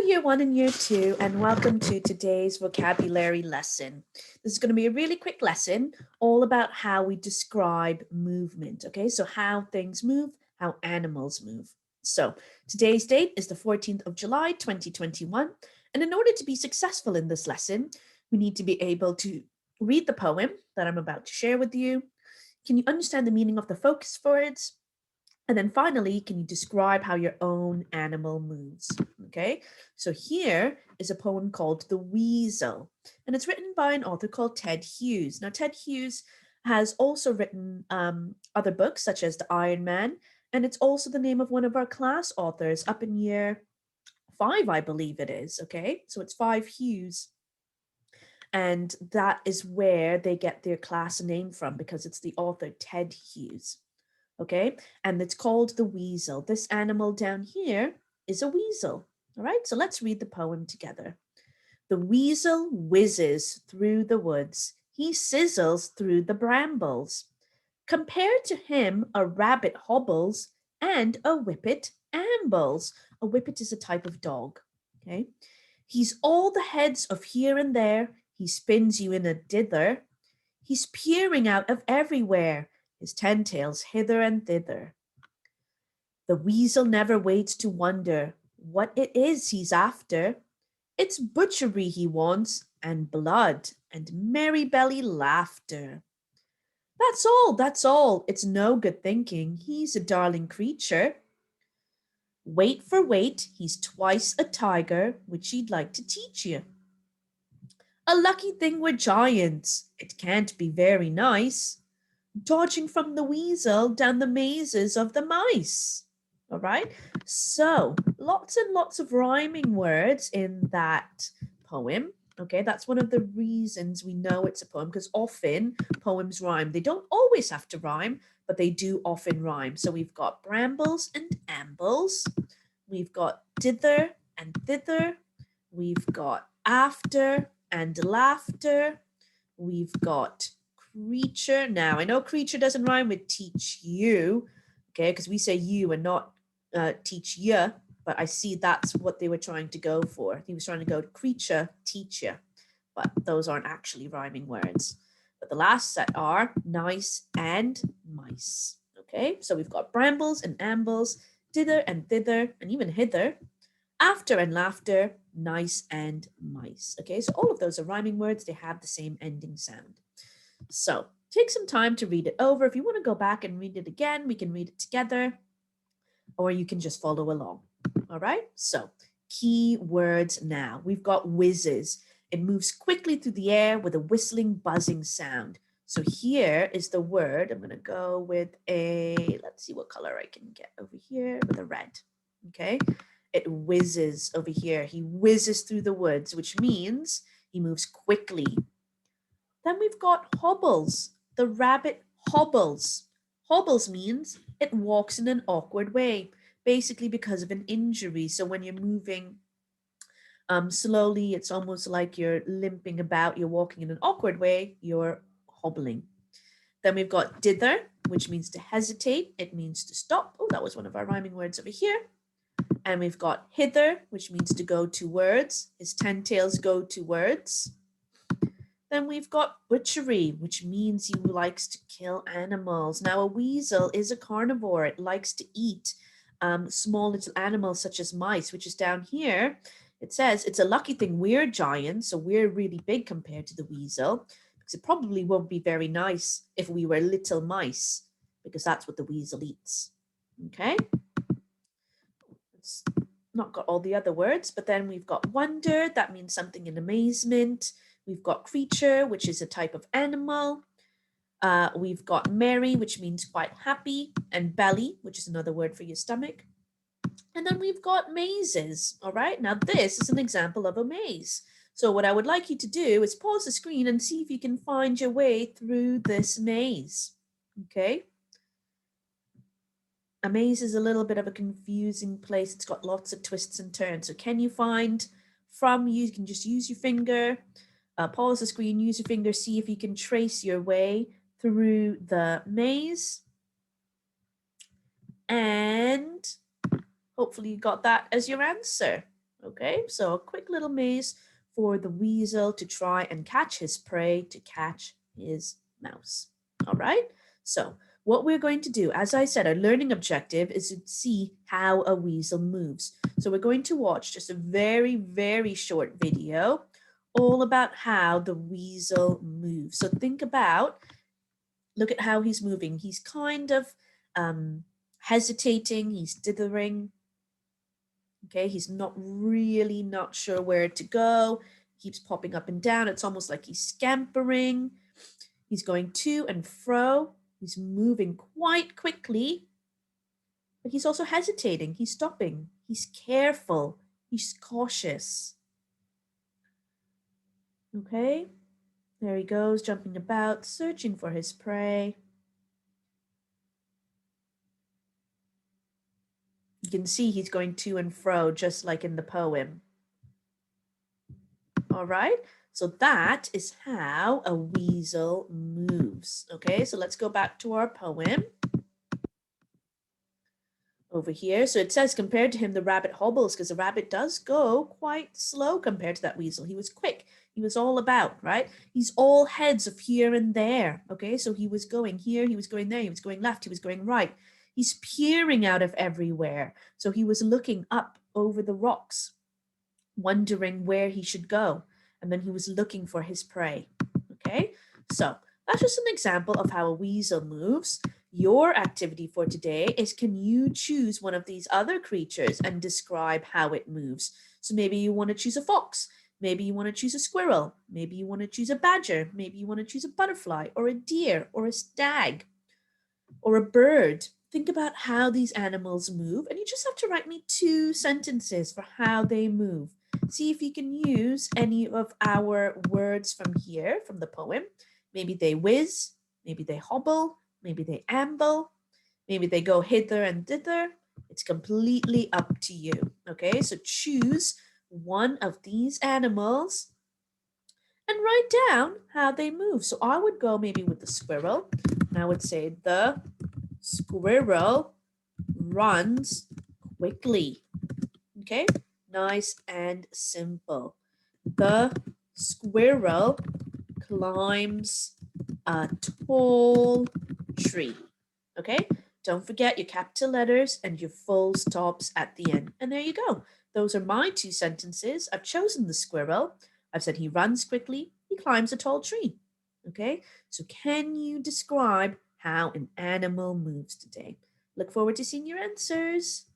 Year 1 and Year 2, and welcome to today's vocabulary lesson. This is going to be a really quick lesson all about how we describe movement, okay? So how things move, how animals move. So today's date is the 14th of July, 2021, and in order to be successful in this lesson, we need to be able to read the poem that I'm about to share with you. Can you understand the meaning of the focus words? And then finally, can you describe how your own animal moves? Okay, so here is a poem called The Weasel, and it's written by an author called Ted Hughes. Now, Ted Hughes has also written other books such as The Iron Man, and it's also the name of one of our class authors up in year 5, I believe it is. Okay, so it's 5 Hughes. And that is where they get their class name from because it's the author Ted Hughes. Okay, and it's called the weasel. This animal down here is a weasel. All right, so let's read the poem together. The weasel whizzes through the woods. He sizzles through the brambles. Compared to him, a rabbit hobbles and a whippet ambles. A whippet is a type of dog. Okay, he's all the heads of here and there. He spins you in a dither. He's peering out of everywhere, his 10 tails hither and thither. The weasel never waits to wonder what it is he's after. It's butchery he wants, and blood, and merry belly laughter. That's all. It's no good thinking. He's a darling creature. Weight for weight, he's twice a tiger, which he'd like to teach you. A lucky thing we're giants. It can't be very nice dodging from the weasel down the mazes of the mice. All right, so lots and lots of rhyming words in that poem. Okay, that's one of the reasons we know it's a poem, because often poems rhyme. They don't always have to rhyme, but they do often rhyme. So we've got brambles and ambles. We've got dither and thither. We've got after and laughter. We've got creature. Now, I know creature doesn't rhyme with teach you, okay, because we say you and not teach you, but I see that's what they were trying to go for. He was trying to go to creature, teacher, but those aren't actually rhyming words. But the last set are nice and mice, okay? So we've got brambles and ambles, dither and thither, and even hither, after and laughter, nice and mice. Okay, so all of those are rhyming words. They have the same ending sound. So take some time to read it over. If you want to go back and read it again, we can read it together, or you can just follow along. All right, so key words now. We've got whizzes. It moves quickly through the air with a whistling, buzzing sound. So here is the word. I'm going to go with let's see what color I can get over here, with a red. Okay, it whizzes over here. He whizzes through the woods, which means he moves quickly. Then we've got hobbles. The rabbit hobbles. Hobbles means it walks in an awkward way, basically because of an injury. So when you're moving slowly, it's almost like you're limping about, you're walking in an awkward way, you're hobbling. Then we've got dither, which means to hesitate. It means to stop. Oh, that was one of our rhyming words over here. And we've got hither, which means to go towards. His 10 tails go towards. Then we've got butchery, which means he likes to kill animals. Now, a weasel is a carnivore. It likes to eat small little animals such as mice, which is down here. It says it's a lucky thing we're giants, so we're really big compared to the weasel, because it probably won't be very nice if we were little mice, because that's what the weasel eats. Okay? It's not got all the other words, but then we've got wonder. That means something in amazement. We've got creature, which is a type of animal. We've got merry, which means quite happy, and belly, which is another word for your stomach. And then we've got mazes. All right, now this is an example of a maze. So what I would like you to do is pause the screen and see if you can find your way through this maze. Okay. A maze is a little bit of a confusing place. It's got lots of twists and turns. So can you find from, you can just use your finger, pause the screen, use your finger, see if you can trace your way through the maze. And hopefully you got that as your answer. Okay, so a quick little maze for the weasel to try and catch his prey, to catch his mouse. All right, so what we're going to do, as I said, our learning objective is to see how a weasel moves. So we're going to watch just a very, very short video all about how the weasel moves. So think about, look at how he's moving. He's kind of hesitating, he's dithering. Okay, he's not sure where to go. Keeps popping up and down. It's almost like he's scampering. He's going to and fro. He's moving quite quickly, but he's also hesitating. He's stopping. He's careful. He's cautious. Okay, there he goes, jumping about, searching for his prey. You can see he's going to and fro, just like in the poem. All right, so that is how a weasel moves. Okay, so let's go back to our poem over here. So it says, compared to him, the rabbit hobbles, because the rabbit does go quite slow compared to that weasel. He was quick. He was all about, right? He's all heads of here and there. Okay, so he was going here, he was going there, he was going left, he was going right. He's peering out of everywhere. So he was looking up over the rocks, wondering where he should go. And then he was looking for his prey. Okay, so that's just an example of how a weasel moves. Your activity for today is, can you choose one of these other creatures and describe how it moves? So maybe you want to choose a fox. Maybe you want to choose a squirrel. Maybe you want to choose a badger. Maybe you want to choose a butterfly or a deer or a stag or a bird. Think about how these animals move, and you just have to write me 2 sentences for how they move. See if you can use any of our words from here, from the poem. Maybe they whiz, maybe they hobble, maybe they amble, maybe they go hither and thither. It's completely up to you. Okay, so choose one of these animals and write down how they move. So I would go maybe with the squirrel, and I would say the squirrel runs quickly. Okay, nice and simple. The squirrel climbs a tall tree. Okay, don't forget your capital letters and your full stops at the end. And there you go. Those are my 2 sentences. I've chosen the squirrel. I've said he runs quickly, he climbs a tall tree. Okay, so can you describe how an animal moves today? Look forward to seeing your answers.